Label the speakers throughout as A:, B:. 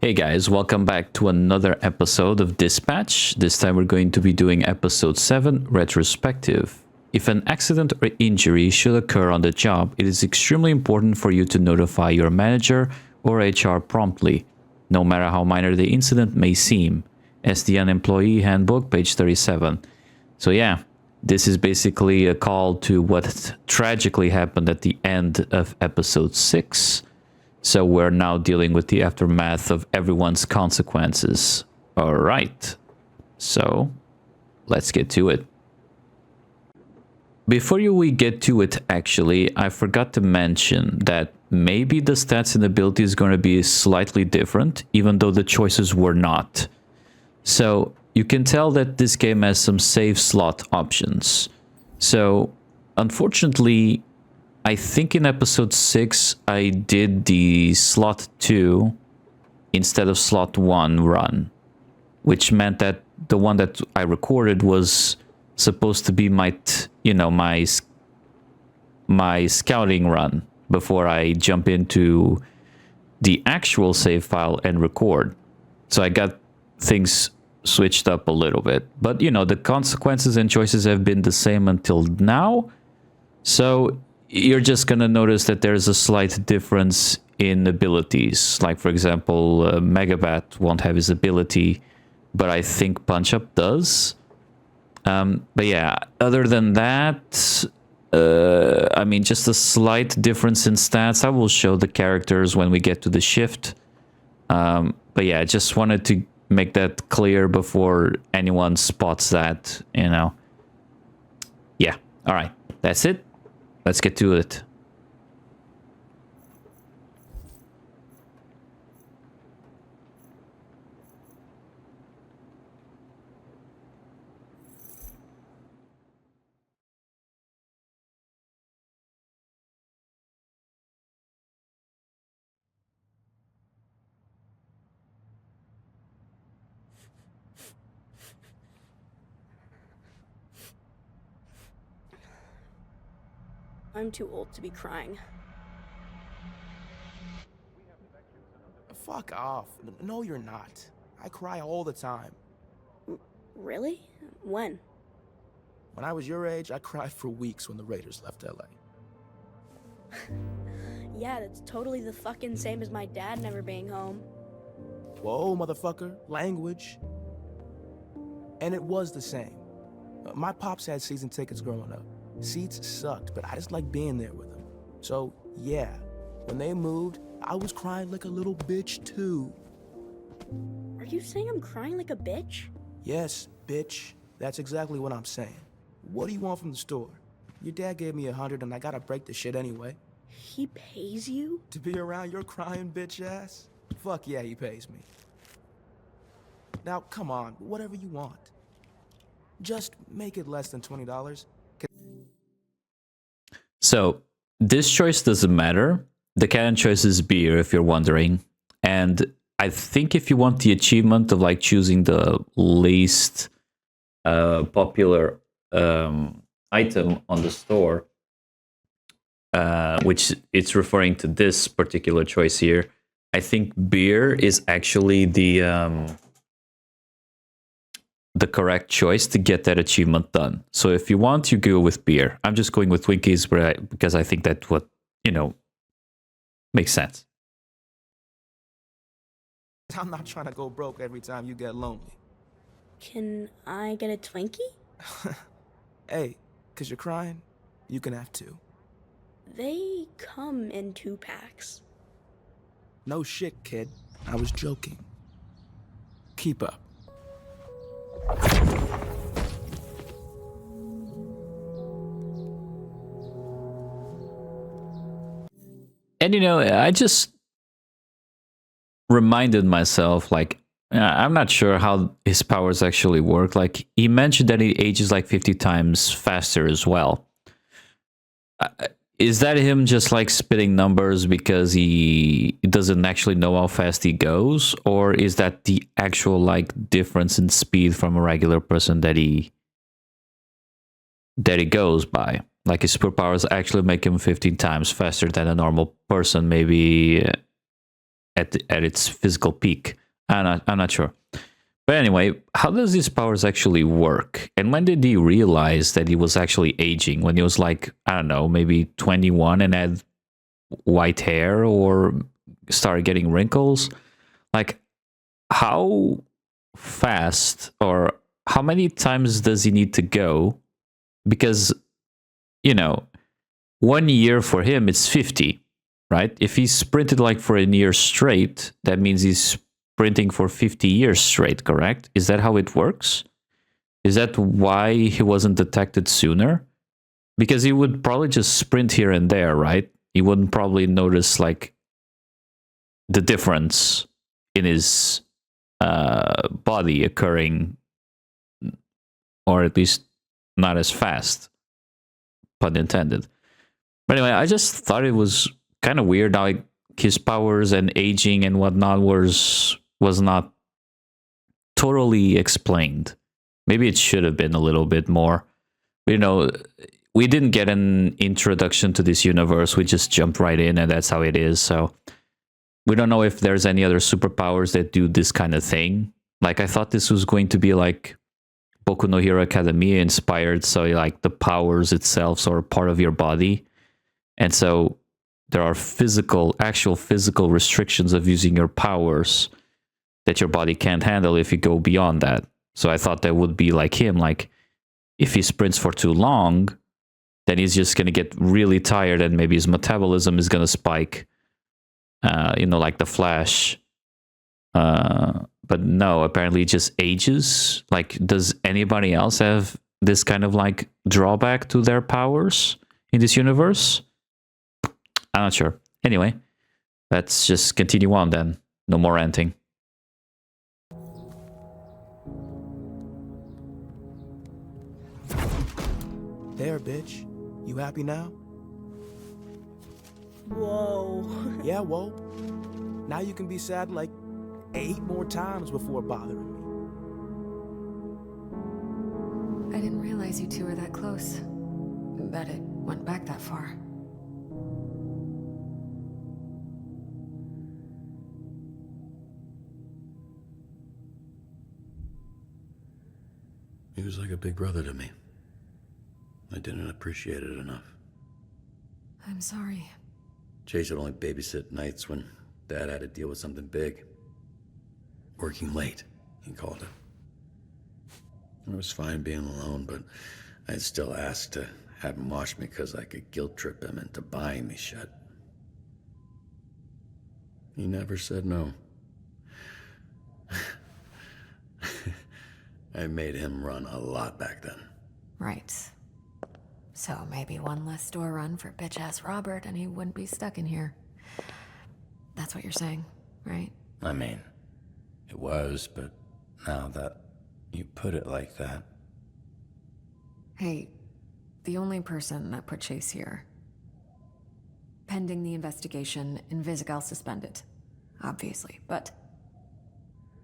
A: Hey guys, welcome back to another episode of Dispatch. This time we're going to be doing episode 7, Retrospective. If an accident or injury should occur on the job, it is extremely important for you to notify your manager or HR promptly, no matter how minor the incident may seem. SDN Employee Handbook, page 37. So yeah, this is basically a call to what tragically happened at the end of episode 6. So we're now dealing with the aftermath of everyone's consequences. All right. So let's get to it. Before we get to it, actually, I forgot to mention that maybe the stats and ability is going to be slightly different, even though the choices were not. So you can tell that this game has some save slot options. So unfortunately, I think in episode 6, I did the slot 2 instead of slot 1 run, which meant that the one that I recorded was supposed to be my scouting run before I jump into the actual save file and record. So I got things switched up a little bit. But, the consequences and choices have been the same until now. So you're just going to notice that there's a slight difference in abilities. Like, for example, Megabat won't have his ability, but I think Punch Up does. But yeah, other than that, just a slight difference in stats. I will show the characters when we get to the shift. But yeah, I just wanted to make that clear before anyone spots that, Yeah, all right, that's it. Let's get to it.
B: I'm too old to be crying.
C: Fuck off. No, you're not. I cry all the time.
B: Really? When?
C: When I was your age, I cried for weeks when the Raiders left LA.
B: Yeah, that's totally the fucking same as my dad never being home.
C: Whoa, motherfucker. Language. And it was the same. My pops had season tickets growing up. Seats sucked, but I just liked being there with them. So, yeah, when they moved, I was crying like a little bitch, too.
B: Are you saying I'm crying like a bitch?
C: Yes, bitch. That's exactly what I'm saying. What do you want from the store? Your dad gave me $100 and I gotta break the shit anyway.
B: He pays you?
C: To be around your crying bitch ass? Fuck yeah, he pays me. Now, come on, whatever you want. Just make it less than $20.
A: So this choice doesn't matter. The canon choice is beer, if you're wondering. And I think if you want the achievement of like choosing the least popular item on the store, which it's referring to this particular choice here, I think beer is actually the correct choice to get that achievement done. So if you want, you go with beer. I'm just going with Twinkies because I think that what, makes sense.
C: I'm not trying to go broke every time you get lonely.
B: Can I get a Twinkie?
C: Hey, 'cause you're crying, you can have two.
B: They come in 2-packs.
C: No shit, kid. I was joking. Keep up.
A: And I just reminded myself, like, I'm not sure how his powers actually work. Like, he mentioned that he ages like 50 times faster as well. Is that him just like spitting numbers because he doesn't actually know how fast he goes? Or is that the actual like difference in speed from a regular person that he goes by? Like his superpowers actually make him 15 times faster than a normal person, maybe at its physical peak. I'm not sure. But anyway, how does these powers actually work? And when did he realize that he was actually aging? When he was like, I don't know, maybe 21 and had white hair or started getting wrinkles? Like, how fast or how many times does he need to go? Because, 1 year for him, it's 50, right? If he sprinted like for a year straight, that means he's sprinting for 50 years straight, correct? Is that how it works? Is that why he wasn't detected sooner? Because he would probably just sprint here and there, right? He wouldn't probably notice like the difference in his body occurring, or at least not as fast, pun intended. But anyway, I just thought it was kind of weird how his powers and aging and whatnot was not totally explained. Maybe it should have been a little bit more. We didn't get an introduction to this universe. We just jumped right in, and that's how it is. So we don't know if there's any other superpowers that do this kind of thing. Like, I thought this was going to be like Boku no Hero Academia inspired, so like the powers itself are part of your body. And so there are actual physical restrictions of using your powers that your body can't handle if you go beyond that. So I thought that would be like him. Like, if he sprints for too long, then he's just going to get really tired and maybe his metabolism is going to spike, like the Flash. But no, apparently it just ages. Like, does anybody else have this kind of like drawback to their powers in this universe? I'm not sure. Anyway, let's just continue on then. No more ranting.
C: There, bitch. You happy now?
B: Whoa.
C: Yeah, whoa. Now you can be sad like 8 more times before bothering me.
D: I didn't realize you two were that close. That it went back that far.
E: He was like a big brother to me. I didn't appreciate it enough.
D: I'm sorry.
E: Chase would only babysit nights when Dad had to deal with something big. Working late, he called it. It was fine being alone, but I'd still ask to have him watch me because I could guilt trip him into buying me shit. He never said no. I made him run a lot back then.
D: Right. So maybe one less store run for bitch-ass Robert and he wouldn't be stuck in here. That's what you're saying, right?
E: I mean, it was, but now that you put it like that...
D: Hey, the only person that put Chase here. Pending the investigation, Invisigal suspended. Obviously, but...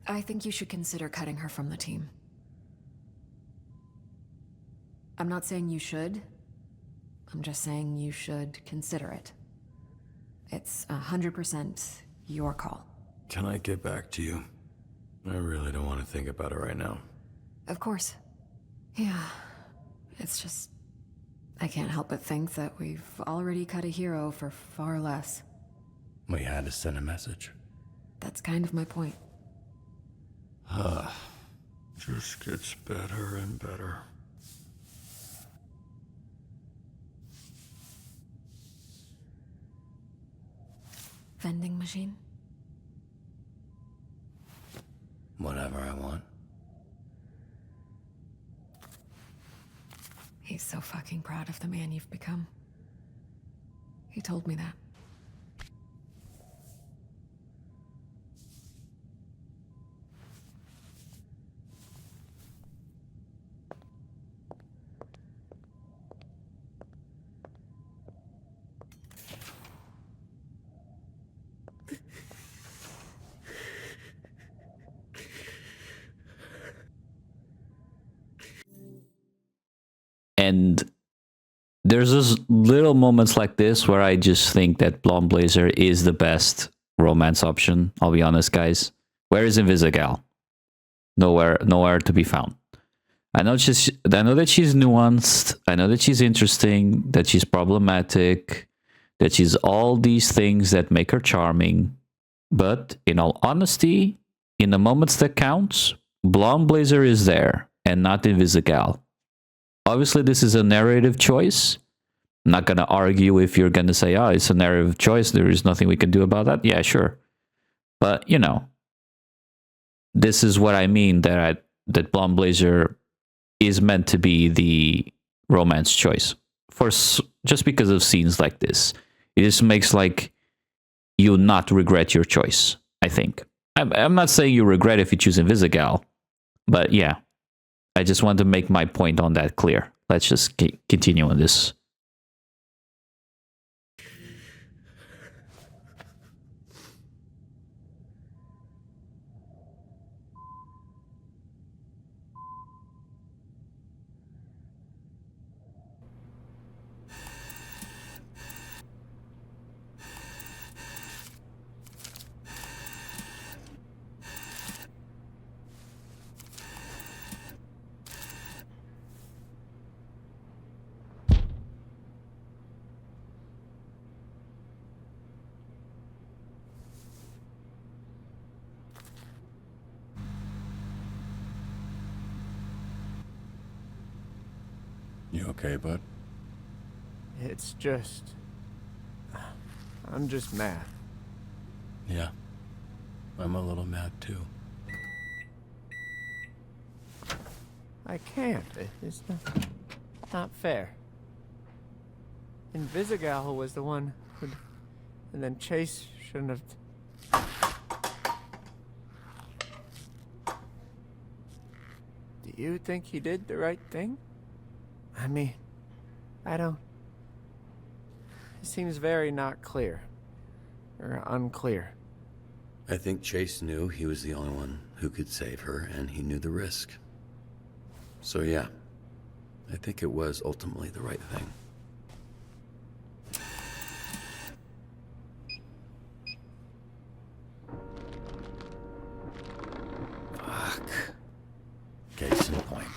D: I think you should consider cutting her from the team. I'm not saying you should. I'm just saying you should consider it. It's 100% your call.
E: Can I get back to you? I really don't want to think about it right now.
D: Of course. Yeah. It's just... I can't help but think that we've already cut a hero for far less.
E: We had to send a message.
D: That's kind of my point.
E: Just gets better and better.
D: Vending machine?
E: Whatever I want.
D: He's so fucking proud of the man you've become. He told me that.
A: And there's just little moments like this where I just think that Blonde Blazer is the best romance option. I'll be honest, guys. Where is Invisigal? Nowhere to be found. I know that she's nuanced. I know that she's interesting. That she's problematic. That she's all these things that make her charming. But in all honesty, in the moments that counts, Blonde Blazer is there and not Invisigal. Obviously, this is a narrative choice. I'm not gonna argue if you're gonna say, "Oh, it's a narrative choice. There is nothing we can do about that." Yeah, sure. But you know, this is what I mean that Blonde Blazer is meant to be the romance choice for just because of scenes like this. It just makes like you not regret your choice. I think I'm not saying you regret if you choose Invisigal, but yeah, I just want to make my point on that clear. Let's just continue on this.
E: You okay, bud?
F: It's just... I'm just mad.
E: Yeah. I'm a little mad too.
F: I can't. It's not fair. Invisigal was the one who... And then Chase shouldn't have... Do you think he did the right thing? I mean, I don't... It seems very not clear. Or unclear.
E: I think Chase knew he was the only one who could save her, and he knew the risk. So yeah, I think it was ultimately the right thing. Fuck. Case in point.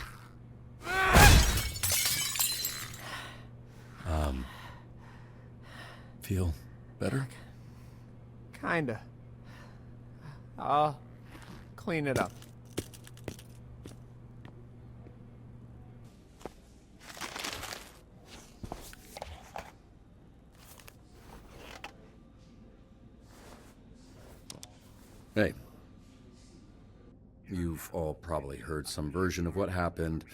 E: Feel better?
F: Kinda. I'll clean it up.
E: Hey. You've all probably heard some version of what happened.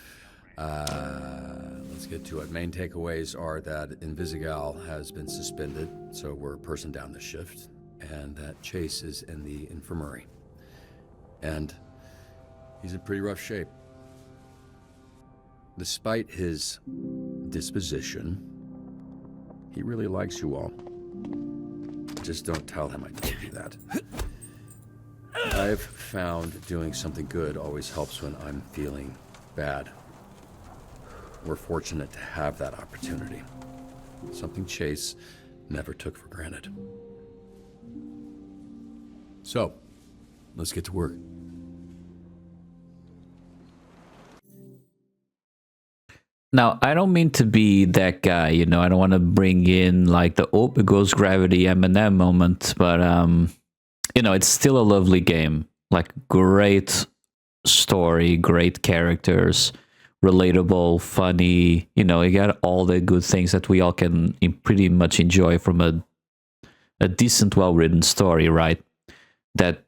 E: Let's get to it. Main takeaways are that Invisigal has been suspended, so we're a person down the shift, and that Chase is in the infirmary. And he's in pretty rough shape. Despite his disposition, he really likes you all. Just don't tell him I told you that. I've found doing something good always helps when I'm feeling bad. We're fortunate to have that opportunity. Something Chase never took for granted. So, let's get to work.
A: Now, I don't mean to be that guy, you know, I don't want to bring in like the oh, it goes gravity Eminem moment, but you know, it's still a lovely game. Like great story, great characters, relatable, funny, you know, you got all the good things that we all can pretty much enjoy from a decent, well-written story, right? That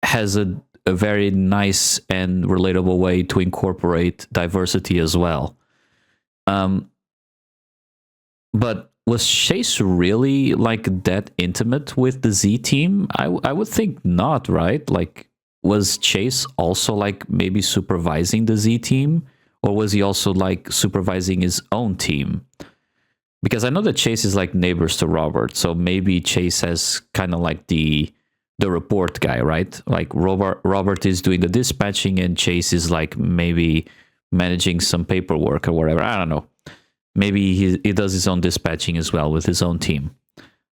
A: has a very nice and relatable way to incorporate diversity as well. But was Chase really like that intimate with the Z team? I would think not, right? Like, was Chase also like maybe supervising the Z team? Or was he also like supervising his own team? Because I know that Chase is like neighbors to Robert, so maybe Chase has kind of like the report guy, right? Like Robert is doing the dispatching and Chase is like maybe managing some paperwork or whatever. I don't know. Maybe he does his own dispatching as well with his own team.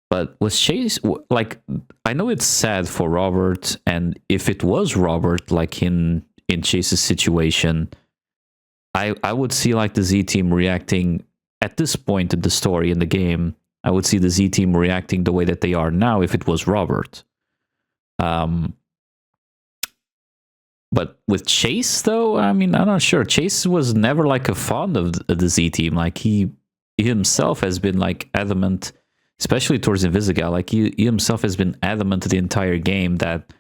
A: But with Chase, like, I know it's sad for Robert, and if it was Robert, like in Chase's situation, I would see like the Z team reacting at this point in the story in the game. I would see the Z team reacting the way that they are now if it was Robert. But with Chase, though, I mean, I'm not sure. Chase was never like a fond of the Z team. Like he himself has been like adamant, especially towards Invisigal. Like he himself has been adamant the entire game that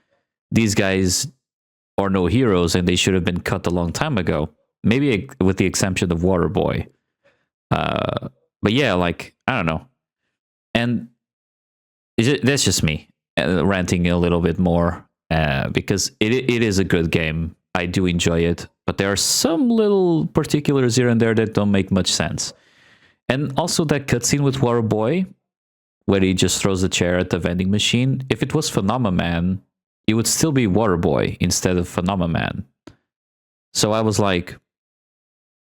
A: these guys are no heroes and they should have been cut a long time ago. Maybe with the exception of Waterboy. But yeah, like, I don't know. And that's just me ranting a little bit more because it is a good game. I do enjoy it, but there are some little particulars here and there that don't make much sense. And also that cutscene with Waterboy, where he just throws a chair at the vending machine. If it was Phenomenon, it would still be Waterboy instead of Phenomenon. So I was like,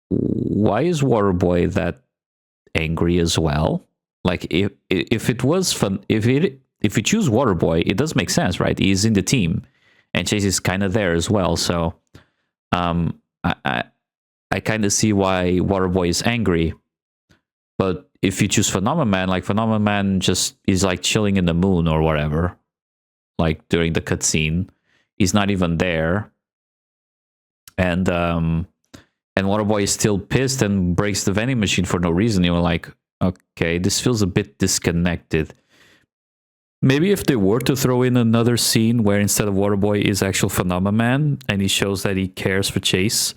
A: why is Waterboy that angry as well? Like if it was fun, if you choose Waterboy, it does make sense, right? He's in the team, and Chase is kind of there as well. So, I kind of see why Waterboy is angry. But if you choose Phenomenon, like Phenomenon just is like chilling in the moon or whatever, like during the cutscene, he's not even there, and Waterboy is still pissed and breaks the vending machine for no reason. You're like, okay, this feels a bit disconnected. Maybe if they were to throw in another scene where instead of Waterboy is actual Phenomenon and he shows that he cares for Chase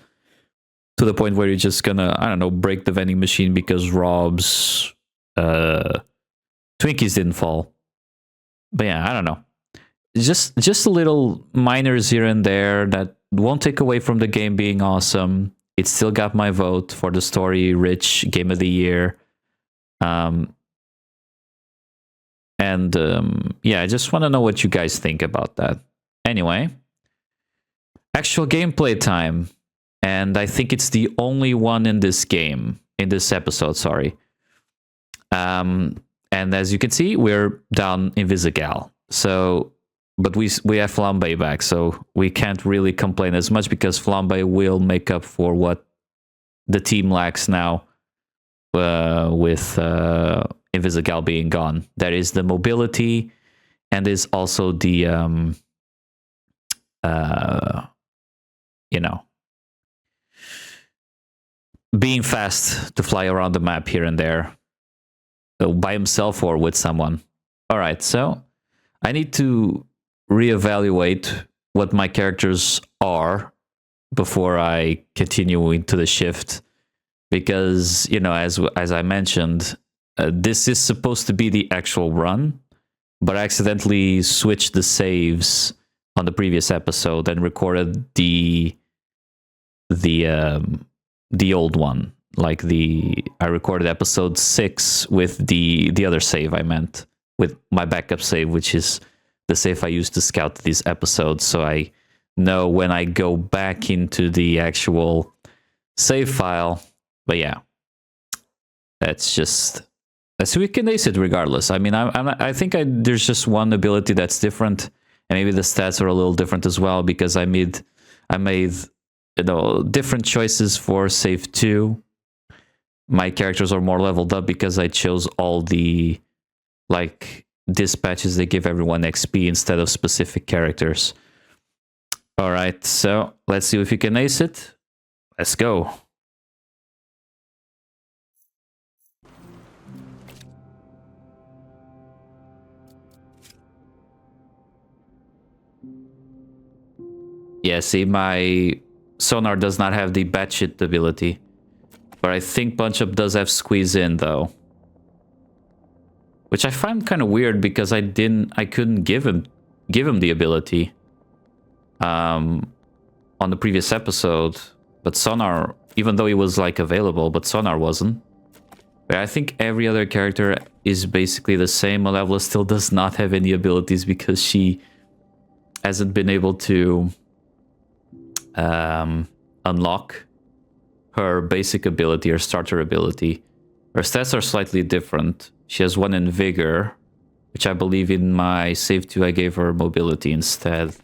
A: to the point where you're just gonna, I don't know, break the vending machine because Rob's Twinkies didn't fall. But yeah, I don't know. Just a little minors here and there that won't take away from the game being awesome. It still got my vote for the story-rich game of the year. Yeah, I just want to know what you guys think about that. Anyway, actual gameplay time. And I think it's the only one in this game, in this episode, sorry. And as you can see, we're down in Invisigal. So, but we have Flambe back, so we can't really complain as much because Flambe will make up for what the team lacks now with Invisigal being gone. That is the mobility, and is also the being fast to fly around the map here and there by himself or with someone. All right, so I need to reevaluate what my characters are before I continue into the shift, because, you know, as I mentioned, this is supposed to be the actual run, but I accidentally switched the saves on the previous episode and recorded the old one. Like I recorded episode 6 with the other save, I meant, with my backup save, which is the save I used to scout these episodes, so I know when I go back into the actual save file. But yeah, so we can ace it regardless. I mean, I think there's just one ability that's different, and maybe the stats are a little different as well, because I made different choices for save 2. My characters are more leveled up because I chose all the dispatches that give everyone XP instead of specific characters. All right, so let's see if you can ace it. Let's go. Yeah, see, my Sonar does not have the batshit ability, but I think Punch Up does have Squeeze In though, which I find kind of weird because I couldn't give him the ability on the previous episode, but Sonar, even though he was like available, but Sonar wasn't. But I think every other character is basically the same. Malevola still does not have any abilities because she hasn't been able to unlock her basic ability, her starter ability. Her stats are slightly different. She has 1 in Vigor, which I believe in my save 2 I gave her mobility instead.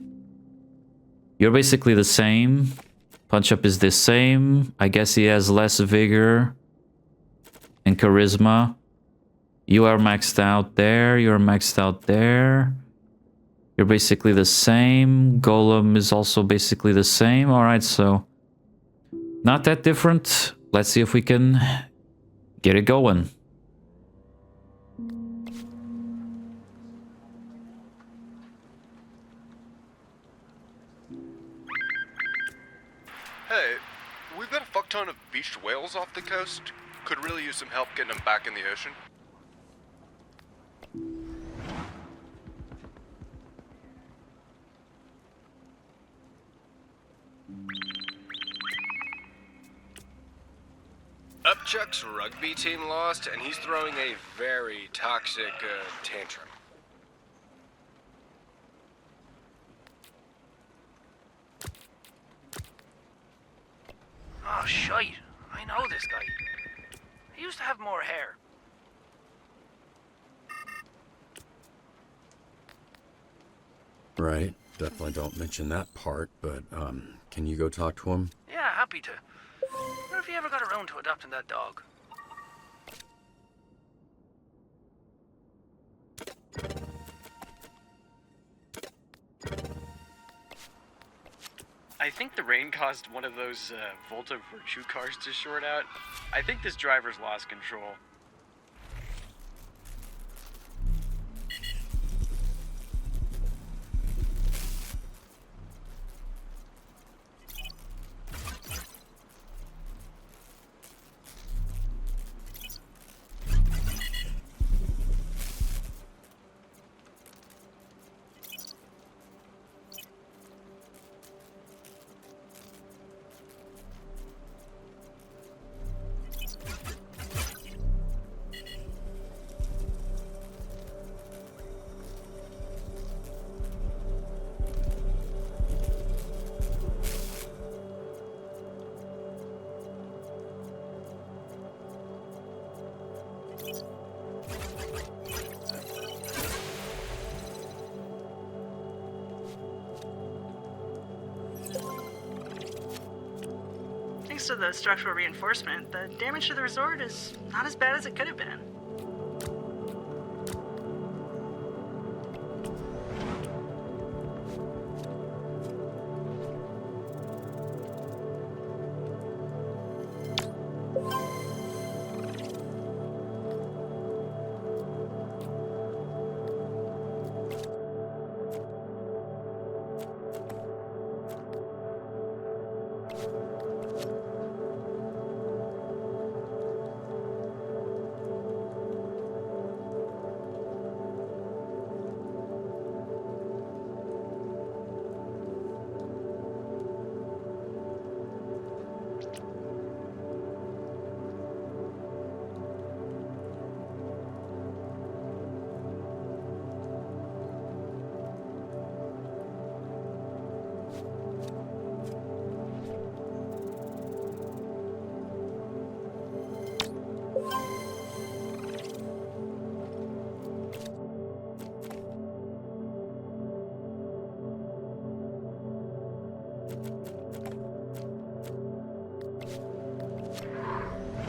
A: You're basically the same. Punch up is the same. I guess he has less vigor and charisma. You are maxed out there. You're maxed out there. You're basically the same. Golem is also basically the same. Alright, so not that different. Let's see if we can get it going.
G: Hey, we've got a fuck ton of beached whales off the coast. Could really use some help getting them back in the ocean. Upchuck's rugby team lost, and he's throwing a very toxic tantrum.
H: Oh, shite. I know this guy. He used to have more hair.
E: Right. Definitely don't mention that part, but, can you go talk to him?
H: Yeah, happy to. What if he ever got around to adopting that dog?
I: I think the rain caused one of those Volta Virtue cars to short out. I think this driver's lost control.
J: Thanks to the structural reinforcement, the damage to the resort is not as bad as it could have been.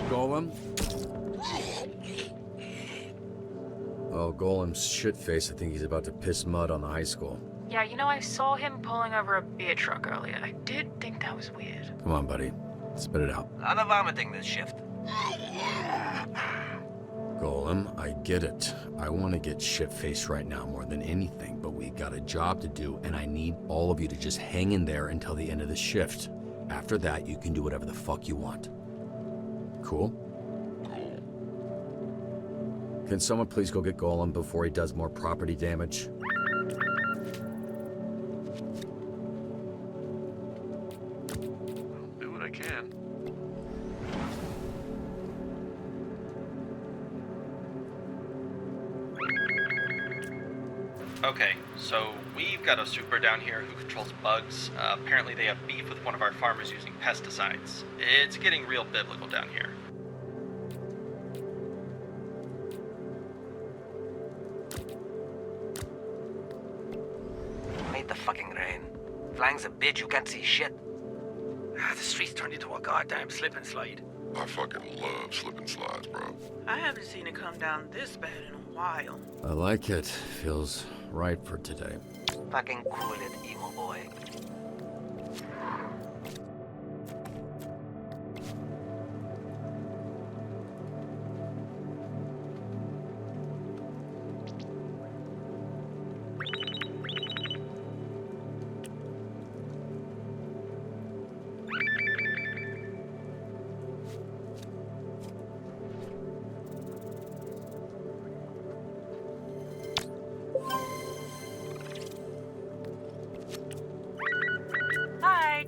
E: Golem? Oh, Golem's shit-faced. I think he's about to piss mud on the high school.
K: Yeah, you know, I saw him pulling over a beer truck earlier. I did think that was weird.
E: Come on, buddy. Spit it out.
H: A lot of vomiting this shift.
E: Golem, I get it. I want to get shit-faced right now more than anything, but we got a job to do, and I need all of you to just hang in there until the end of the shift. After that, you can do whatever the fuck you want. Cool? Can someone please go get Golem before he does more property damage?
G: Do what I can.
I: Okay, so we've got a super down here who controls bugs. Apparently they have beef with one of our farmers using pesticides. It's getting real biblical down here.
H: the fucking rain. Flying's a bitch, you can't see shit. The streets turned into a goddamn slip and slide.
L: I fucking love slip and slides, bro.
J: I haven't seen it come down this bad in a while.
E: I like it. Feels right for today.
H: Fucking cool it, emo boy.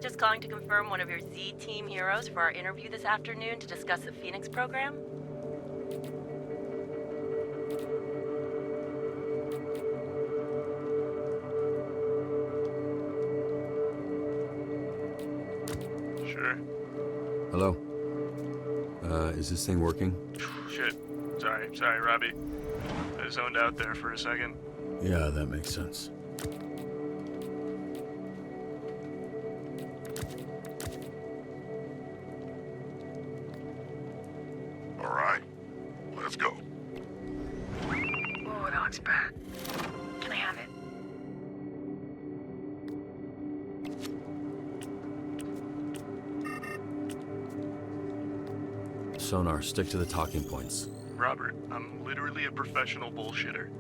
M: Just calling to confirm one of your Z Team heroes for our interview this afternoon to discuss the Phoenix program.
N: Sure.
E: Hello? Is this thing working?
N: Shit. Sorry, Robbie. I zoned out there for a second.
E: Yeah, that makes sense.
L: Let's go.
H: Oh, that looks bad. Can I have it?
E: Sonar, stick to the talking points.
N: Robert, I'm literally a professional bullshitter.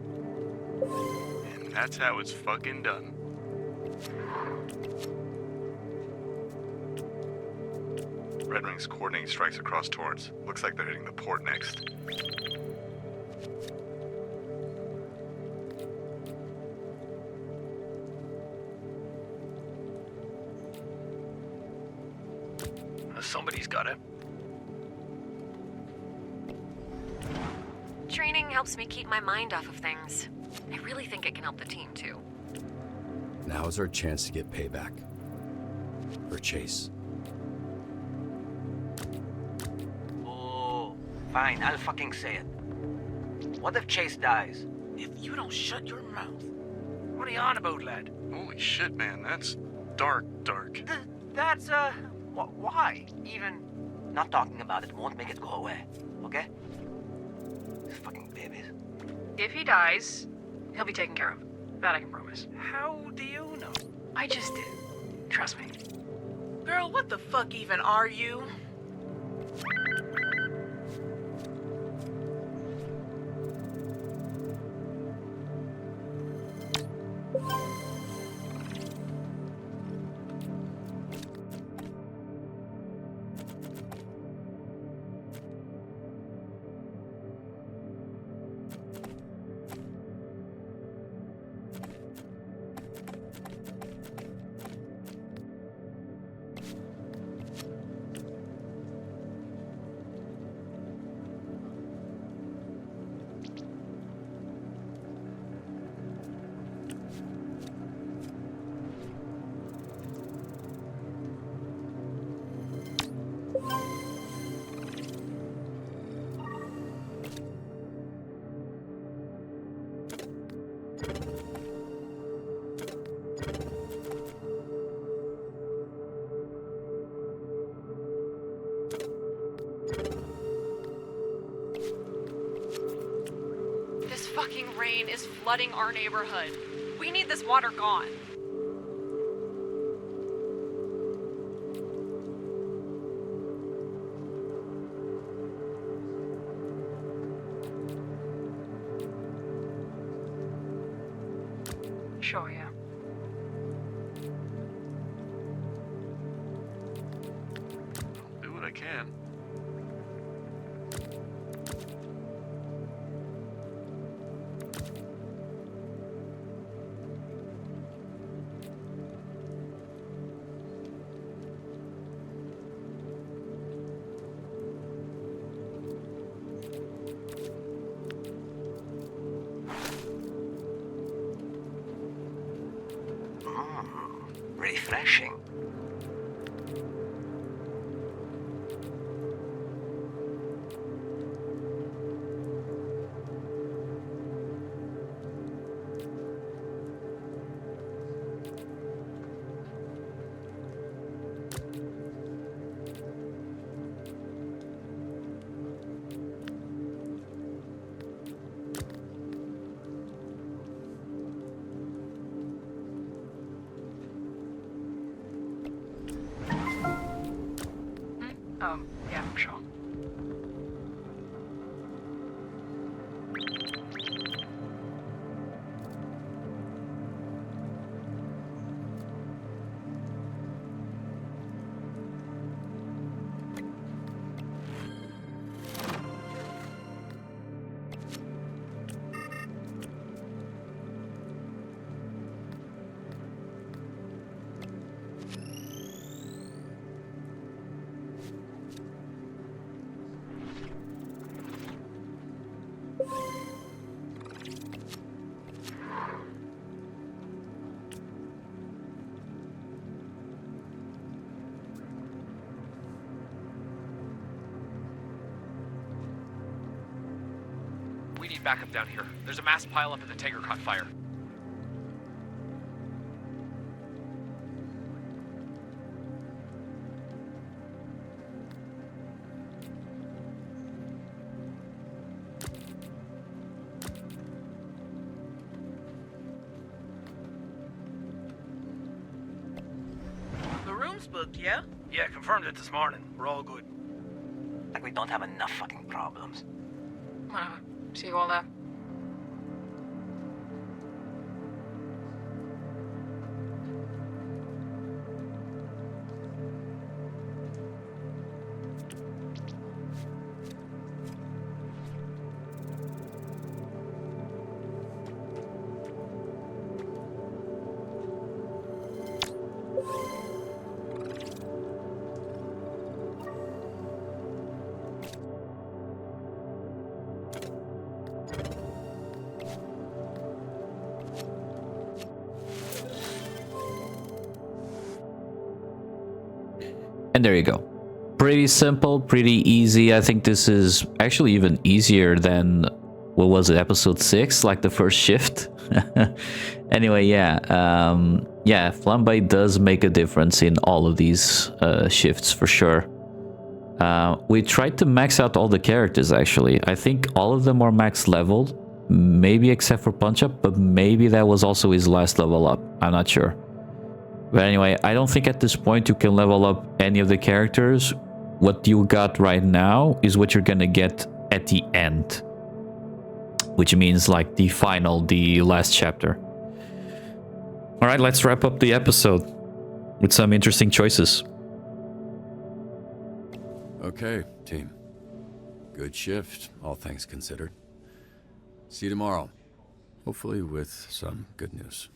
N: And that's how it's fucking done. Red Ring's coordinating strikes across Torrance. Looks like they're hitting the port next.
H: Somebody's got it.
D: Training helps me keep my mind off of things. I really think it can help the team, too.
E: Now's our chance to get payback. For Chase.
H: Oh, fine, I'll fucking say it. What if Chase dies? If you don't shut your mouth. What are you on about, lad?
N: Holy shit, man, that's dark.
H: That's, why? Even not talking about it won't make it go away, okay? These fucking babies.
K: If he dies, he'll be taken care of. That I can promise.
J: How do you know?
K: I just did. Trust me.
J: Girl, what the fuck even are you?
K: Fucking rain is flooding our neighborhood. We need this water gone. Sure, yeah.
N: I'll do what I can.
H: Refreshing.
O: need backup down here. There's a mass pileup and the tanker caught fire.
H: The room's booked, yeah?
P: Yeah, confirmed it this morning. We're all good.
H: Like we don't have enough fucking problems.
K: Whatever. See you all there.
A: And there you go. Pretty simple, pretty easy. I think this is actually even easier than, what was it, episode 6, like the first shift. Anyway, yeah, flambe does make a difference in all of these shifts for sure. We tried to max out all the characters actually. I think all of them are max leveled, maybe except for Punch Up, but maybe that was also his last level up. I'm not sure. But anyway, I don't think at this point you can level up any of the characters. What you got right now is what you're gonna get at the end, which means like the last chapter. All right, let's wrap up the episode with some interesting choices.
E: Okay, team. Good shift, all things considered. See you tomorrow. Hopefully with some good news.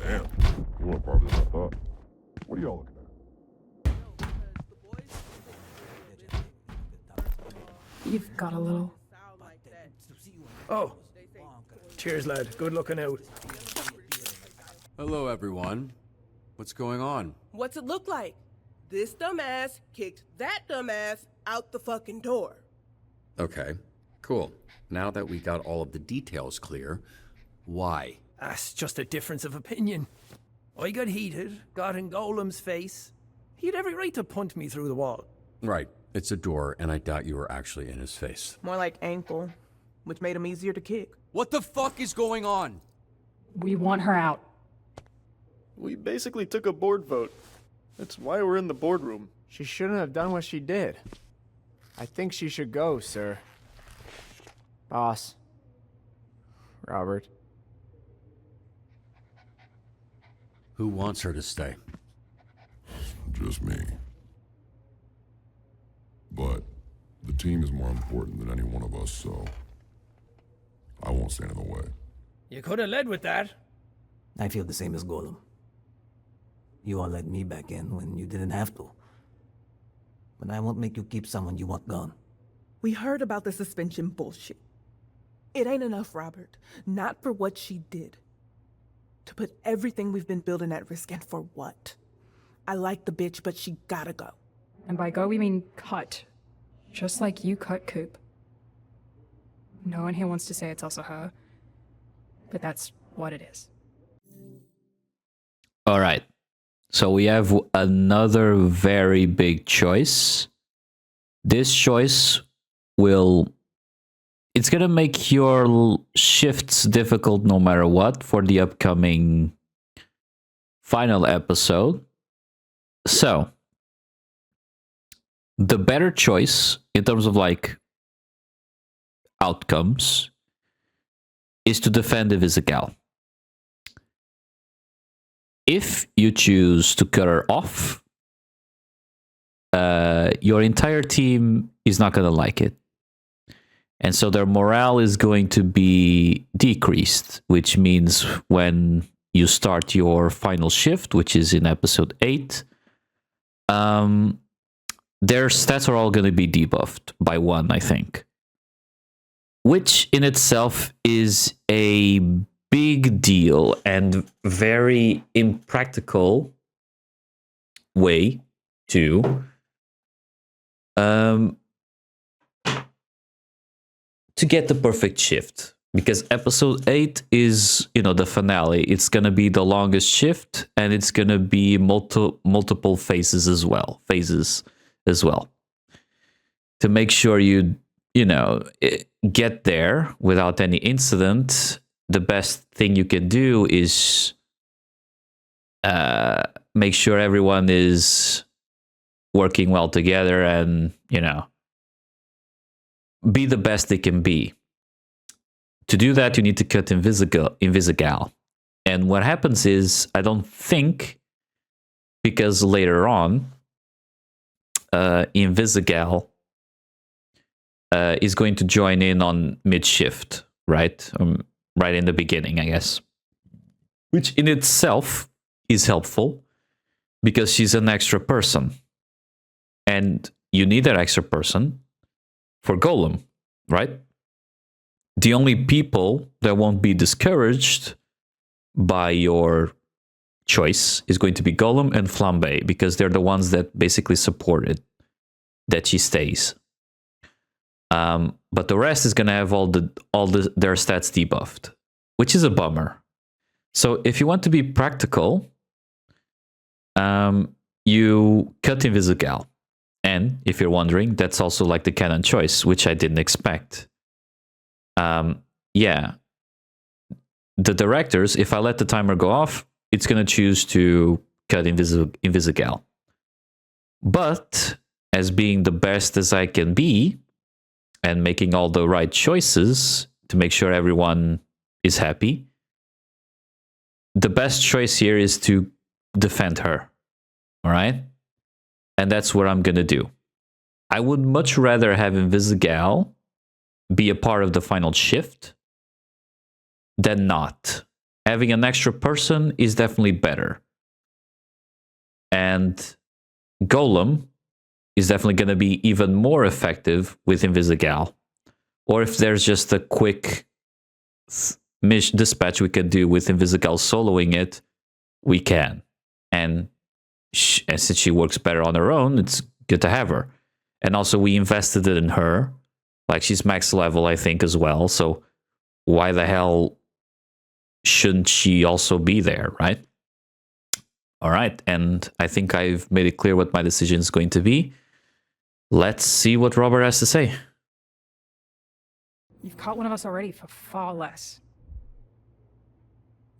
L: Damn, you weren't part of this, I thought. What are y'all looking at?
Q: You've got a little.
P: Oh. Cheers, lad. Good looking out.
E: Hello, everyone. What's going on?
R: What's it look like? This dumbass kicked that dumbass out the fucking door.
E: Okay, cool. Now that we got all of the details clear, why?
P: That's just a difference of opinion. I got heated, got in Golem's face. He had every right to punt me through the wall.
E: Right, it's a door, and I doubt you were actually in his face.
R: More like ankle, which made him easier to kick.
S: What the fuck is going on?
Q: We want her out.
N: We basically took a board vote. That's why we're in the boardroom.
F: She shouldn't have done what she did. I think she should go, sir. Boss. Robert.
E: Who wants her to stay?
L: Just me. But the team is more important than any one of us, so I won't stand in the way.
P: You could have led with that.
T: I feel the same as Golem. You all let me back in when you didn't have to. But I won't make you keep someone you want gone.
R: We heard about the suspension bullshit. It ain't enough, Robert. Not for what she did. To put everything we've been building at risk, and for what? I like the bitch, but she gotta go.
Q: And by go, we mean cut. Just like you cut Coop. No one here wants to say it's also her, but that's what it is.
A: All right. So we have another very big choice. This choice it's going to make your shifts difficult no matter what for the upcoming final episode. So the better choice in terms of like outcomes is to defend the Visigal. if you choose to cut her off, your entire team is not going to like it. And so their morale is going to be decreased, which means when you start your final shift, which is in episode 8, their stats are all going to be debuffed by 1, I think. Which in itself is a big deal and very impractical way to get the perfect shift, because episode 8 is, you know, the finale. It's gonna be the longest shift, and it's gonna be multiple phases as well. To make sure you know, get there without any incident, the best thing you can do is make sure everyone is working well together and, you know, be the best they can be. To do that, you need to cut Invisigal. And what happens is, I don't think, because later on, Invisigal is going to join in on mid-shift, right? Right in the beginning, I guess. Which in itself is helpful, because she's an extra person. And you need that extra person for Golem, right? The only people that won't be discouraged by your choice is going to be Golem and Flambe, because they're the ones that basically supported that she stays. But the rest is going to have all their stats debuffed, which is a bummer. So if you want to be practical, you cut Invisigal. And if you're wondering, that's also like the canon choice, which I didn't expect. Yeah. The directors, if I let the timer go off, it's going to choose to cut Invisigal. But as being the best as I can be, and making all the right choices to make sure everyone is happy, the best choice here is to defend her. All right? And that's what I'm going to do. I would much rather have Invisigal be a part of the final shift than not. Having an extra person is definitely better. And Golem is definitely going to be even more effective with Invisigal. Or if there's just a quick dispatch we can do with Invisigal soloing it, we can. And since she works better on her own, it's good to have her. And also we invested it in her. Like, she's max level, I think, as well. So why the hell shouldn't she also be there, right? All right. And I think I've made it clear what my decision is going to be. Let's see what Robert has to say.
Q: You've caught one of us already for far less.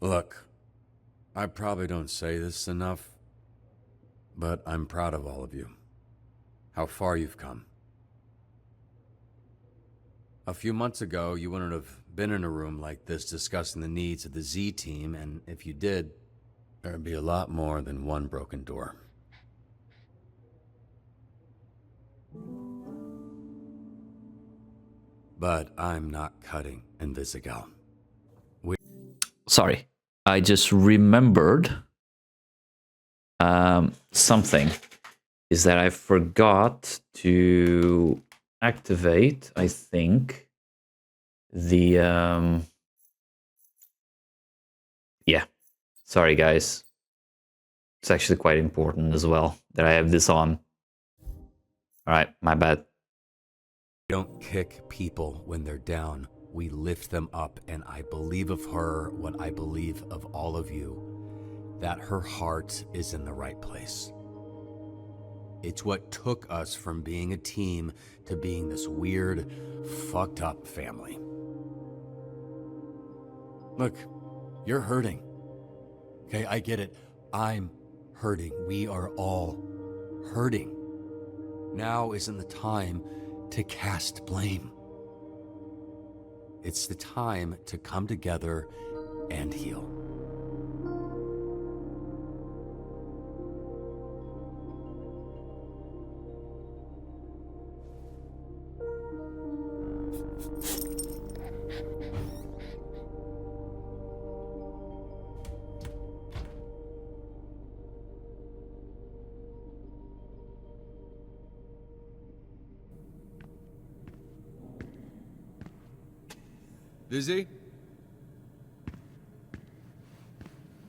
E: Look, I probably don't say this enough, but I'm proud of all of you. How far you've come. A few months ago, you wouldn't have been in a room like this discussing the needs of the Z team, and if you did, there'd be a lot more than one broken door. But I'm not cutting Invisigal.
A: Sorry, I just remembered something. Is that I forgot to activate, I think, the... Yeah, sorry guys. It's actually quite important as well that I have this on. Alright, my bad.
E: We don't kick people when they're down. We lift them up, and I believe of her what I believe of all of you, that her heart is in the right place. It's what took us from being a team to being this weird, fucked up family. Look, you're hurting. Okay, I get it. I'm hurting. We are all hurting. Now isn't the time to cast blame. It's the time to come together and heal. Busy?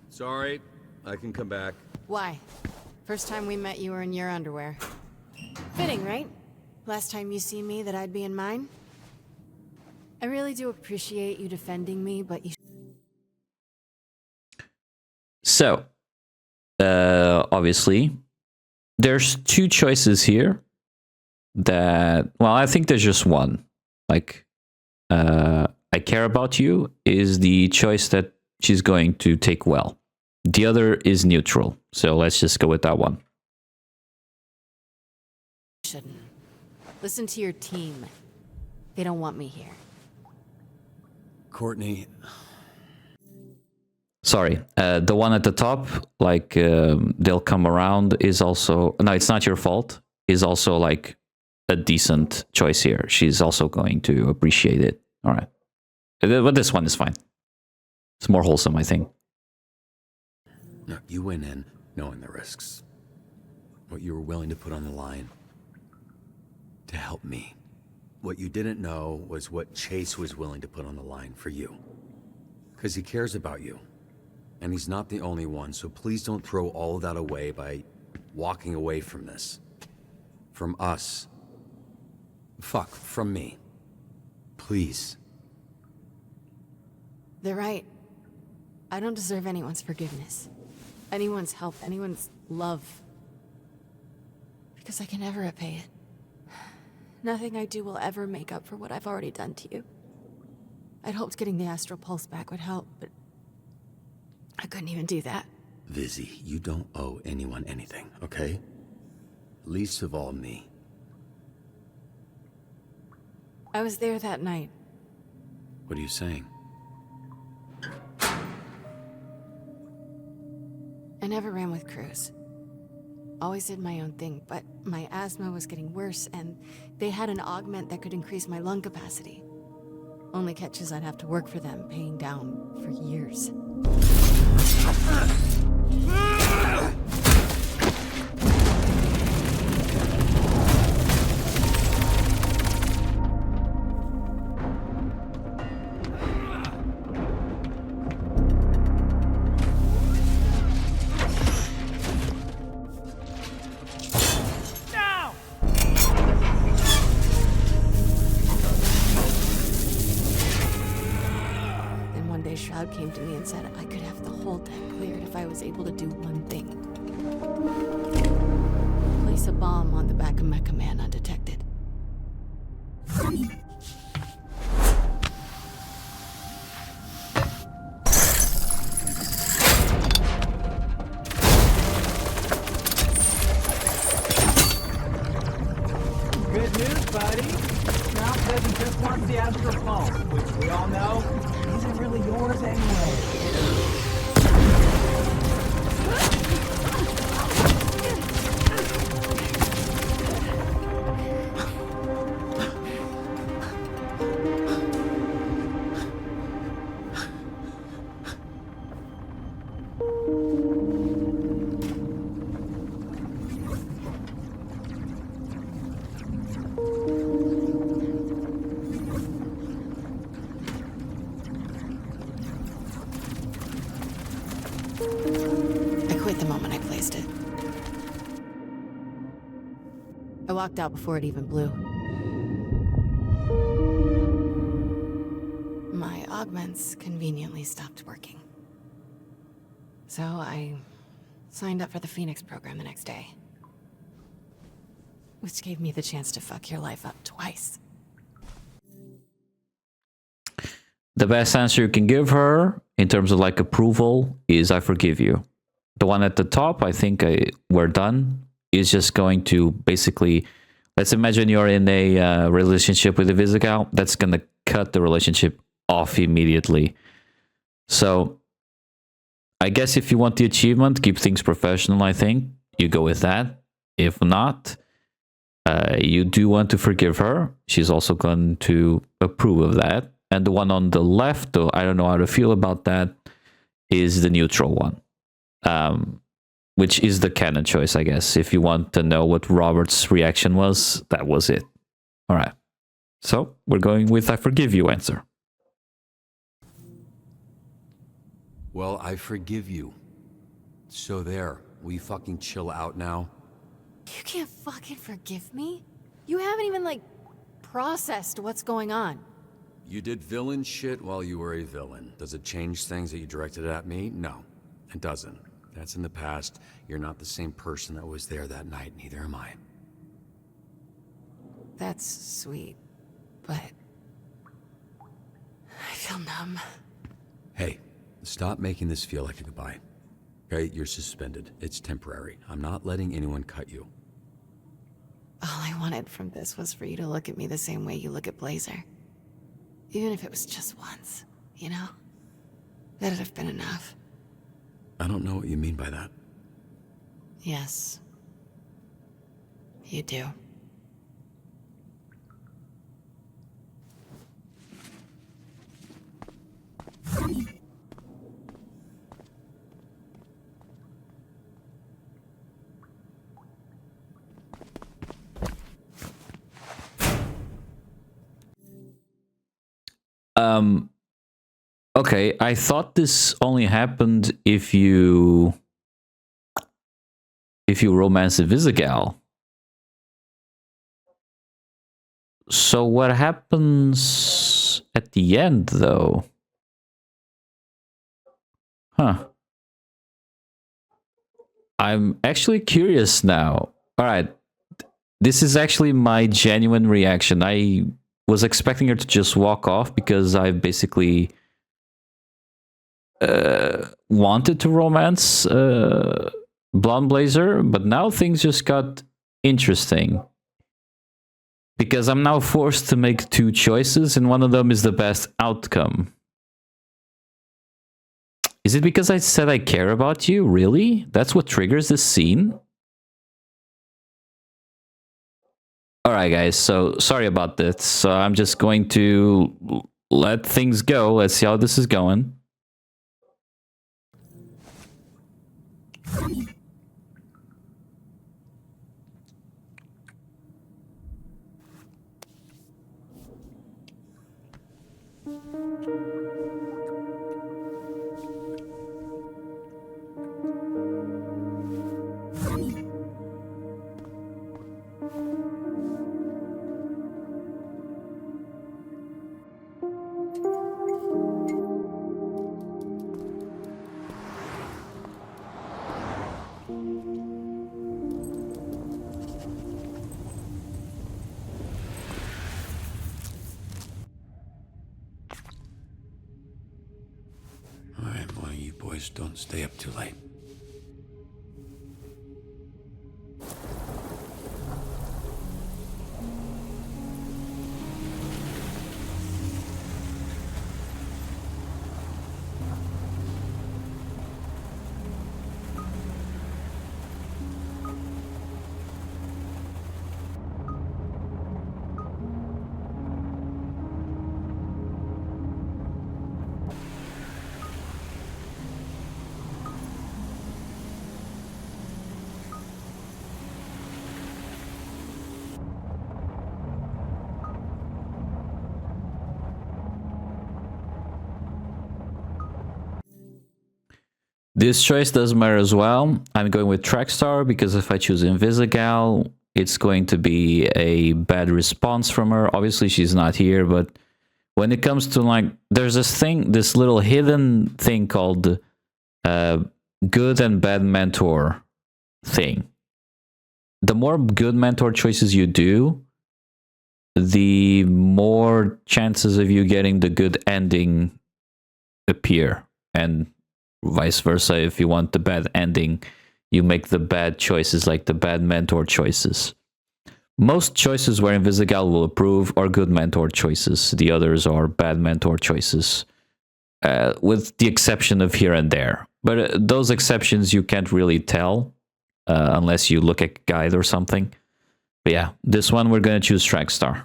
E: Sorry, I can come back.
U: Why? First time we met, you were in your underwear. Fitting, right? Last time you see me, that I'd be in mine? I really do appreciate you defending me, but you...
A: So, obviously, there's two choices here that, well, I think there's just one. Like, I care about you is the choice that she's going to take well. The other is neutral. So let's just go with that one.
U: Shouldn't. Listen to your team. They don't want me here.
E: Courtney.
A: Sorry, the one at the top, like, they'll come around is also, no, it's not your fault, is also like a decent choice here. She's also going to appreciate it. All right. But this one is fine. It's more wholesome, I think.
E: No, you went in knowing the risks. What you were willing to put on the line to help me. What you didn't know was what Chase was willing to put on the line for you. Because he cares about you. And he's not the only one, so please don't throw all of that away by walking away from this. From us. Fuck, from me. Please.
U: They're right. I don't deserve anyone's forgiveness. Anyone's help, anyone's love. Because I can never repay it. Nothing I do will ever make up for what I've already done to you. I'd hoped getting the astral pulse back would help, but I couldn't even do that.
E: Vizzy, you don't owe anyone anything, okay? Least of all me.
U: I was there that night.
E: What are you saying?
U: I never ran with crews. Always did my own thing, but my asthma was getting worse, and they had an augment that could increase my lung capacity. Only catch is I'd have to work for them, paying down for years. Came to me and said I could have the whole deck cleared if I was able to do one thing. Place a bomb on the back of Mecha Man undetected.
V: Good news, buddy. Now Peasant just wants the astral pulse, which we all know isn't really yours anyway.
U: I walked out before it even blew. My augments conveniently stopped working. So I signed up for the Phoenix program the next day. Which gave me the chance to fuck your life up twice.
A: The best answer you can give her in terms of like approval is I forgive you. The one at the top, I think we're done, is just going to basically, let's imagine you're in a relationship with a Visigal. That's going to cut the relationship off immediately. So I guess if you want the achievement, keep things professional, I think. You go with that. If not, you do want to forgive her. She's also going to approve of that. And the one on the left, though, I don't know how to feel about that, is the neutral one. Which is the canon choice, I guess. If you want to know what Robert's reaction was, that was it. All right. So we're going with I forgive you answer.
E: Well, I forgive you. So there, will you fucking chill out now?
U: You can't fucking forgive me? You haven't even, like, processed what's going on.
E: You did villain shit while you were a villain. Does it change things that you directed at me? No, it doesn't. That's in the past. You're not the same person that was there that night, neither am I.
U: That's sweet, but I feel numb.
E: Hey, stop making this feel like a goodbye. Okay, you're suspended. It's temporary. I'm not letting anyone cut you.
U: All I wanted from this was for you to look at me the same way you look at Blazer. Even if it was just once, you know? That'd have been enough.
E: I don't know what you mean by that.
U: Yes. You do.
A: Okay, I thought this only happened if you romance the Visigal. So what happens at the end, though? Huh. I'm actually curious now. All right. This is actually my genuine reaction. I was expecting her to just walk off because I basically wanted to romance Blonde Blazer, but now things just got interesting. Because I'm now forced to make two choices, and one of them is the best outcome. Is it because I said I care about you? Really? That's what triggers this scene? Alright guys, so sorry about this. So I'm just going to let things go. Let's see how this is going.
E: Alright, well, you boys don't stay up too late.
A: This choice doesn't matter as well. I'm going with Trackstar because if I choose Invisigal, it's going to be a bad response from her. Obviously, she's not here, but when it comes to, like, there's this thing, this little hidden thing called good and bad mentor thing. The more good mentor choices you do, the more chances of you getting the good ending appear, and vice versa. If you want the bad ending, you make the bad choices, like the bad mentor choices. Most choices where Invisigal will approve are good mentor choices. The others are bad mentor choices, with the exception of here and there. But those exceptions you can't really tell unless you look at guide or something. But yeah, this one we're going to choose Trackstar.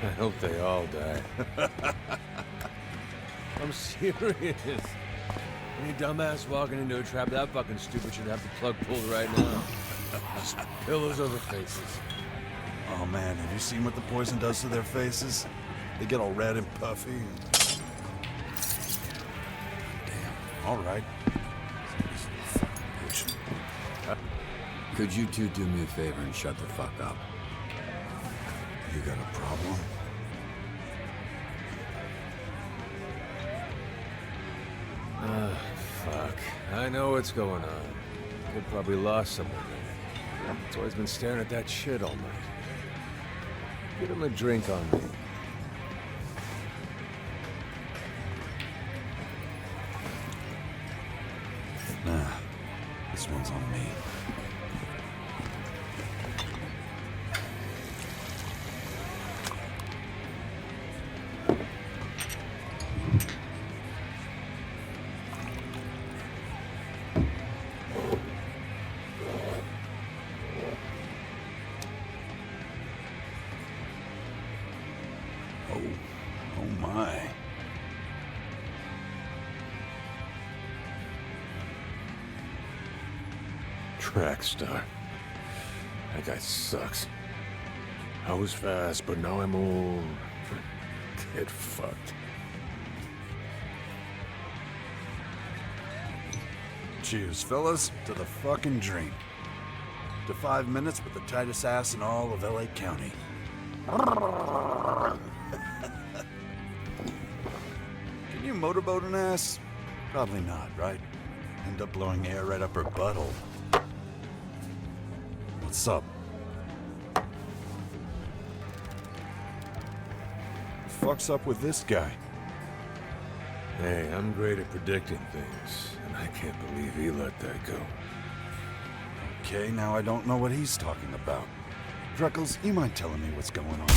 B: I hope they all die. I'm serious. Any dumbass walking into a trap that fucking stupid should have the plug pulled right now. Just pillows over faces.
C: Oh man, have you seen what the poison does to their faces? They get all red and puffy. Damn, alright.
E: Could you two do me a favor and shut the fuck up?
C: You got a problem?
B: Fuck. I know what's going on. Kid probably lost someone. He's always been staring at that shit all night. Get him a drink on me.
C: Nah, this one's on me. Oh my.
B: Track star. That guy sucks. I was fast, but now I'm old. Get fucked.
C: Cheers, fellas, to the fucking dream. To 5 minutes with the tightest ass in all of LA County. Can you motorboat an ass? Probably not, right? End up blowing air right up her butthole. What's up? Fuck's up with this guy?
B: Hey, I'm great at predicting things, and I can't believe he let that go.
C: Okay, now I don't know what he's talking about. Freckles, you mind telling me what's going on?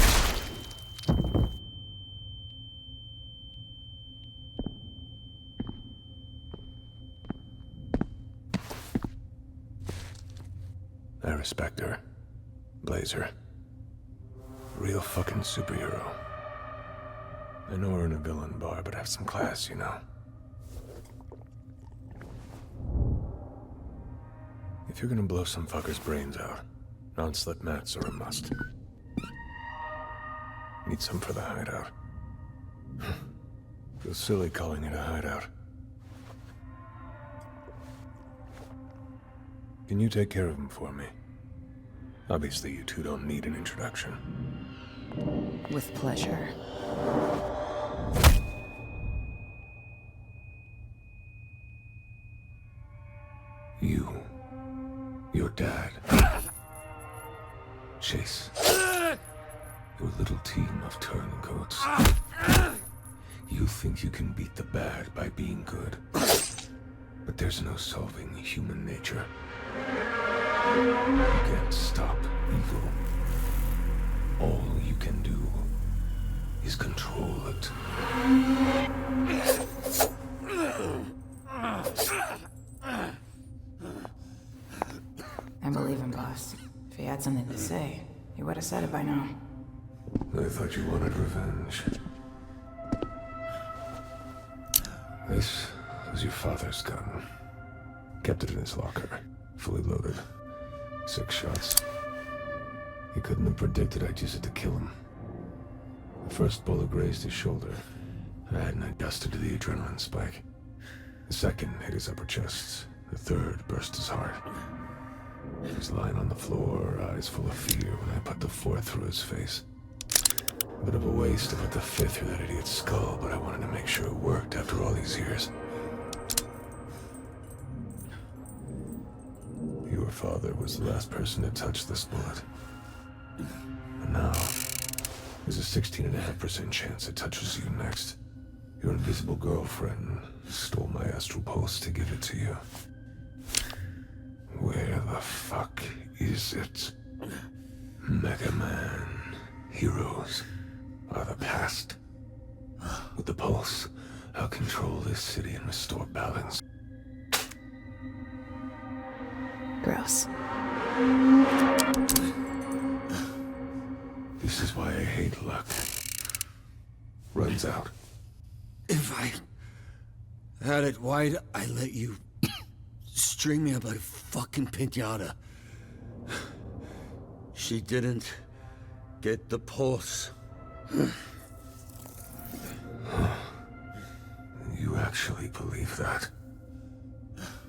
B: I respect her. Blazer. Real fucking superhero. I know we're in a villain bar, but have some class, you know? If you're gonna blow some fucker's brains out, non-slip mats are a must. Need some for the hideout. Feels silly calling it a hideout. Can you take care of him for me? Obviously, you two don't need an introduction.
U: With pleasure.
B: Your dad. Chase. Your little team of turncoats. You think you can beat the bad by being good. But there's no solving human nature. You can't stop evil. All you can do is control it.
W: I believe him, boss. If he had something to say, he would have said it by now.
B: I thought you wanted revenge. This was your father's gun. Kept it in his locker, fully loaded. 6 shots. He couldn't have predicted I'd use it to kill him. The first bullet grazed his shoulder. I hadn't adjusted to the adrenaline spike. The second hit his upper chest. The third burst his heart. He was lying on the floor, eyes full of fear, when I put the fourth through his face. A bit of a waste to put the fifth through that idiot's skull, but I wanted to make sure it worked after all these years. Your father was the last person to touch this bullet. And now, there's a 16.5% chance it touches you next. Your invisible girlfriend stole my astral pulse to give it to you. Where the fuck is it? Mega Man. Heroes are the past. With the pulse, I'll control this city and restore balance.
U: Gross.
B: This is why I hate luck. runs out.
G: If I had it, why'd I let you string me up like a fucking piñata? She didn't get the pulse.
B: You actually believe that?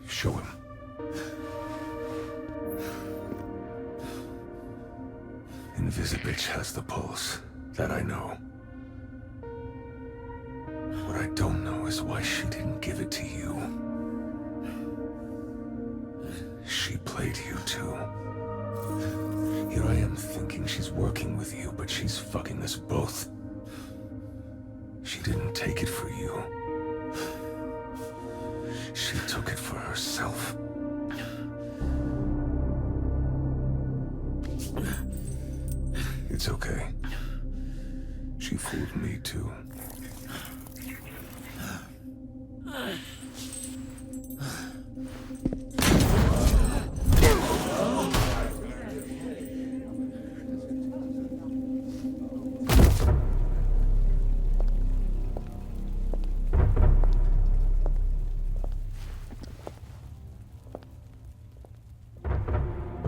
B: Show him. Invisibitch has the pulse. That I know. What I don't know is why she didn't give it to you. She played you too. Here I am thinking she's working with you, but she's fucking us both. She didn't take it for you. She took it for herself. It's okay. She fooled me too.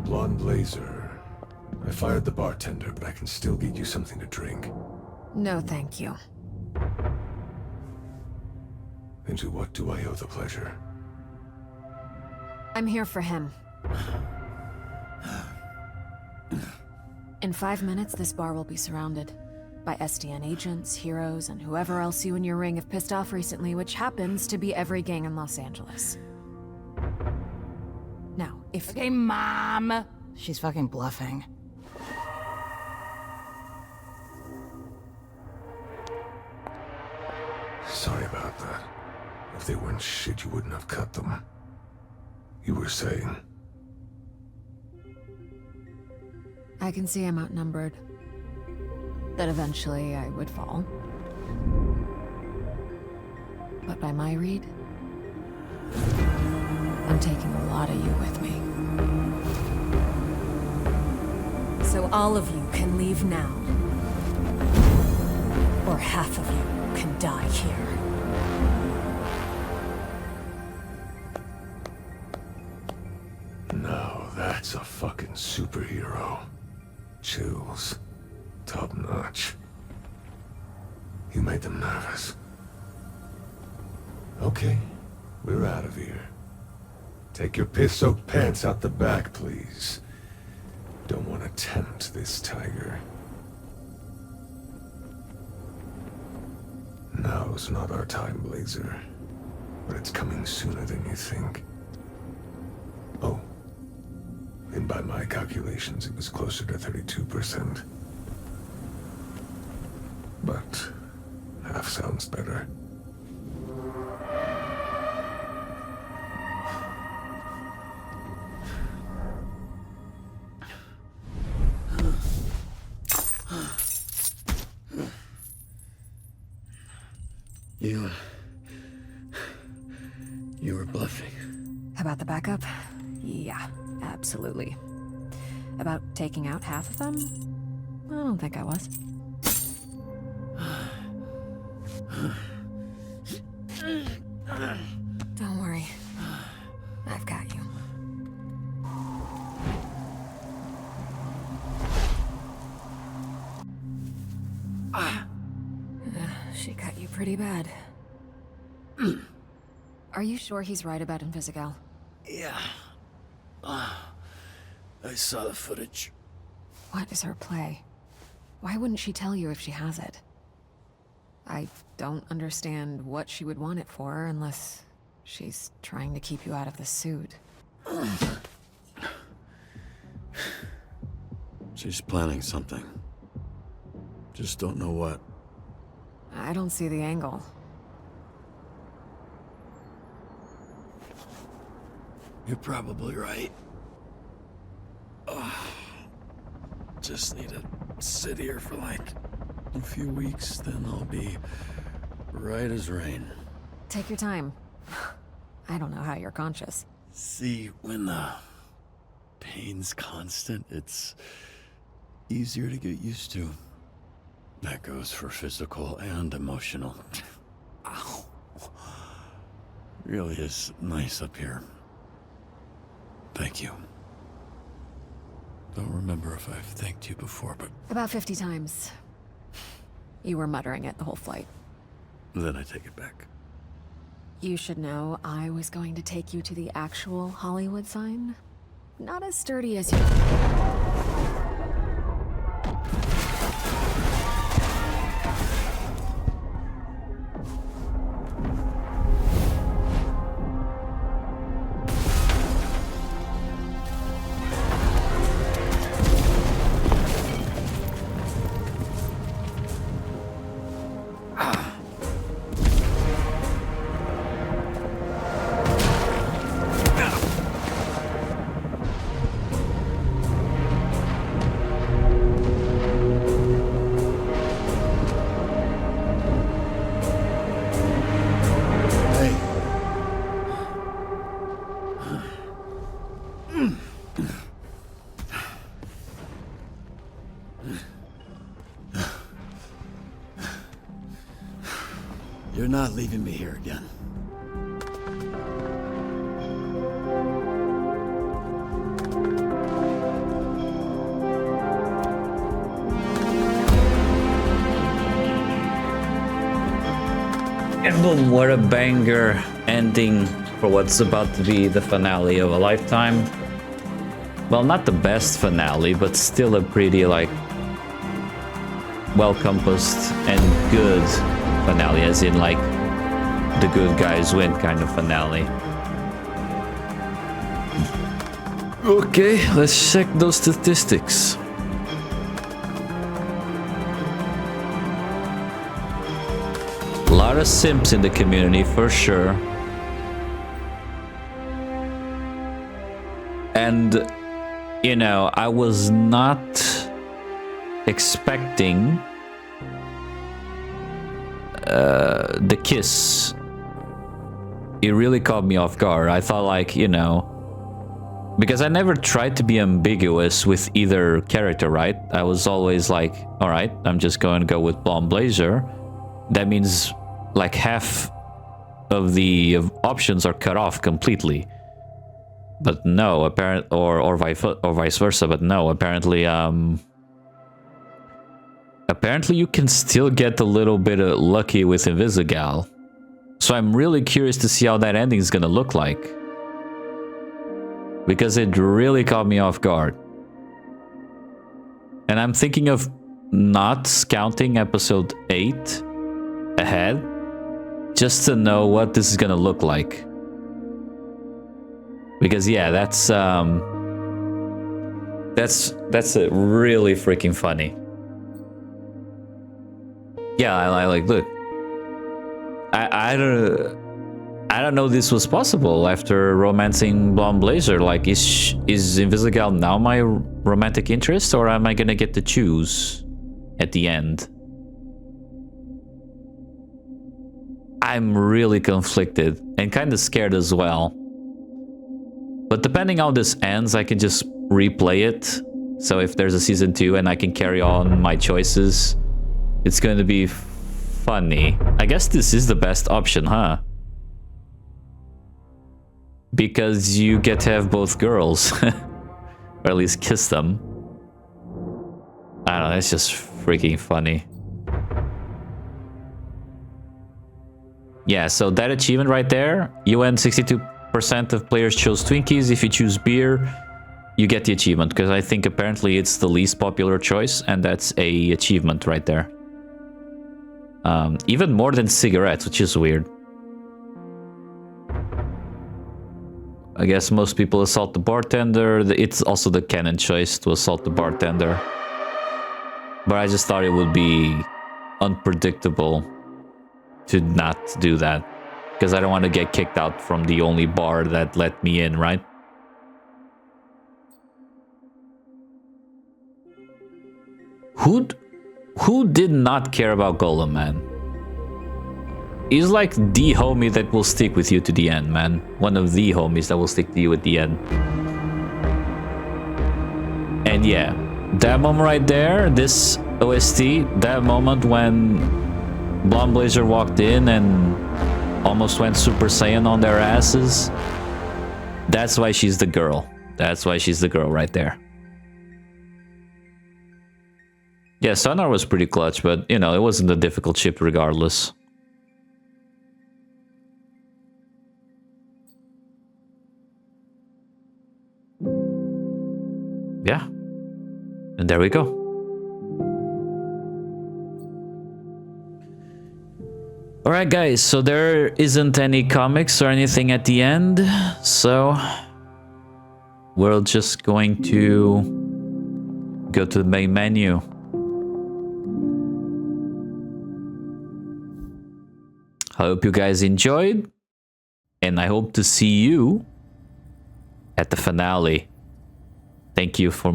B: Blonde blazer. I fired the bartender, but I can still get you something to drink.
D: No, thank you.
B: And to what do I owe the pleasure?
D: I'm here for him. In 5 minutes, this bar will be surrounded by SDN agents, heroes, and whoever else you and your ring have pissed off recently, which happens to be every gang in Los Angeles. Now, if—
W: Okay, Mom! She's fucking bluffing.
B: Sorry about that. If they weren't shit, you wouldn't have cut them. You were saying?
D: I can see I'm outnumbered. That eventually I would fall. But by my read, I'm taking a lot of you with me. So all of you can leave now. Or half of you can die here.
B: Now that's a fucking superhero. Chills. Top notch. You made them nervous. Okay, we're out of here. Take your piss-soaked pants out the back, please. Don't want to tempt this tiger. Now's not our time, Blazer. But it's coming sooner than you think. Oh. And by my calculations, it was closer to 32%. But half sounds better.
G: You were bluffing.
D: About the backup? Yeah, absolutely. About taking out half of them? I don't think I was. Don't worry. I've got you. She cut you pretty bad. Are you sure he's right about Invisigal?
G: Yeah. I saw the footage.
D: What is her play? Why wouldn't she tell you if she has it? I don't understand what she would want it for unless she's trying to keep you out of the suit.
G: She's planning something. Just don't know what.
D: I don't see the angle.
G: You're probably right. Just need to sit here for like a few weeks, then I'll be right as rain.
D: Take your time. I don't know how you're conscious.
G: See, when the pain's constant, it's easier to get used to.
E: That goes for physical and emotional. Ow. Really is nice up here. Thank you. Don't remember if I've thanked you before, but...
D: About 50 times. You were muttering it the whole flight.
E: Then I take it back.
D: You should know I was going to take you to the actual Hollywood sign. Not as sturdy as you...
E: You're not leaving me here again.
A: And boom, what a banger ending for what's about to be the finale of a lifetime. Well, not the best finale, but still a pretty, like, well-compassed and good finale, as in, like, the good guys win kind of finale. Okay, let's check those statistics. A lot of simps in the community, for sure. And, you know, I was not expecting the kiss. It really caught me off guard. I thought, like, you know, because I never tried to be ambiguous with either character, right? I was always like, all right, I'm just going to go with Blonde Blazer. That means like half of the options are cut off completely. But no, or vice versa. But no, apparently you can still get a little bit of lucky with Invisigal. So I'm really curious to see how that ending is gonna look like, because it really caught me off guard. And I'm thinking of not scouting episode 8 ahead, just to know what this is gonna look like. Because yeah, that's a really freaking funny. Yeah, I like, look, I don't know this was possible after romancing Blonde Blazer. Like, is Invisigal now my romantic interest, or am I gonna get to choose at the end? I'm really conflicted and kind of scared as well. But depending how this ends, I can just replay it. So if there's a season 2 and I can carry on my choices, it's going to be funny. I guess this is the best option, huh? Because you get to have both girls. Or at least kiss them. I don't know, it's just freaking funny. Yeah, so that achievement right there, you win 62% of players chose Twinkies. If you choose beer, you get the achievement, because I think apparently it's the least popular choice, and that's a achievement right there. Even more than cigarettes, which is weird. I guess most people assault the bartender. It's also the canon choice to assault the bartender. But I just thought it would be unpredictable to not do that, because I don't want to get kicked out from the only bar that let me in, right? Who did not care about Golem, man? He's like the homie that will stick with you to the end, man. One of the homies that will stick to you at the end. And yeah, that moment right there, this OST, that moment when Blonde Blazer walked in and almost went Super Saiyan on their asses, that's why she's the girl. That's why she's the girl right there. Yeah, Zanar was pretty clutch, but, you know, it wasn't a difficult ship regardless. Yeah. And there we go. Alright guys, so there isn't any comics or anything at the end, so we're just going to go to the main menu. I hope you guys enjoyed, and I hope to see you at the finale. Thank you for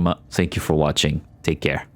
A: watching. Take care.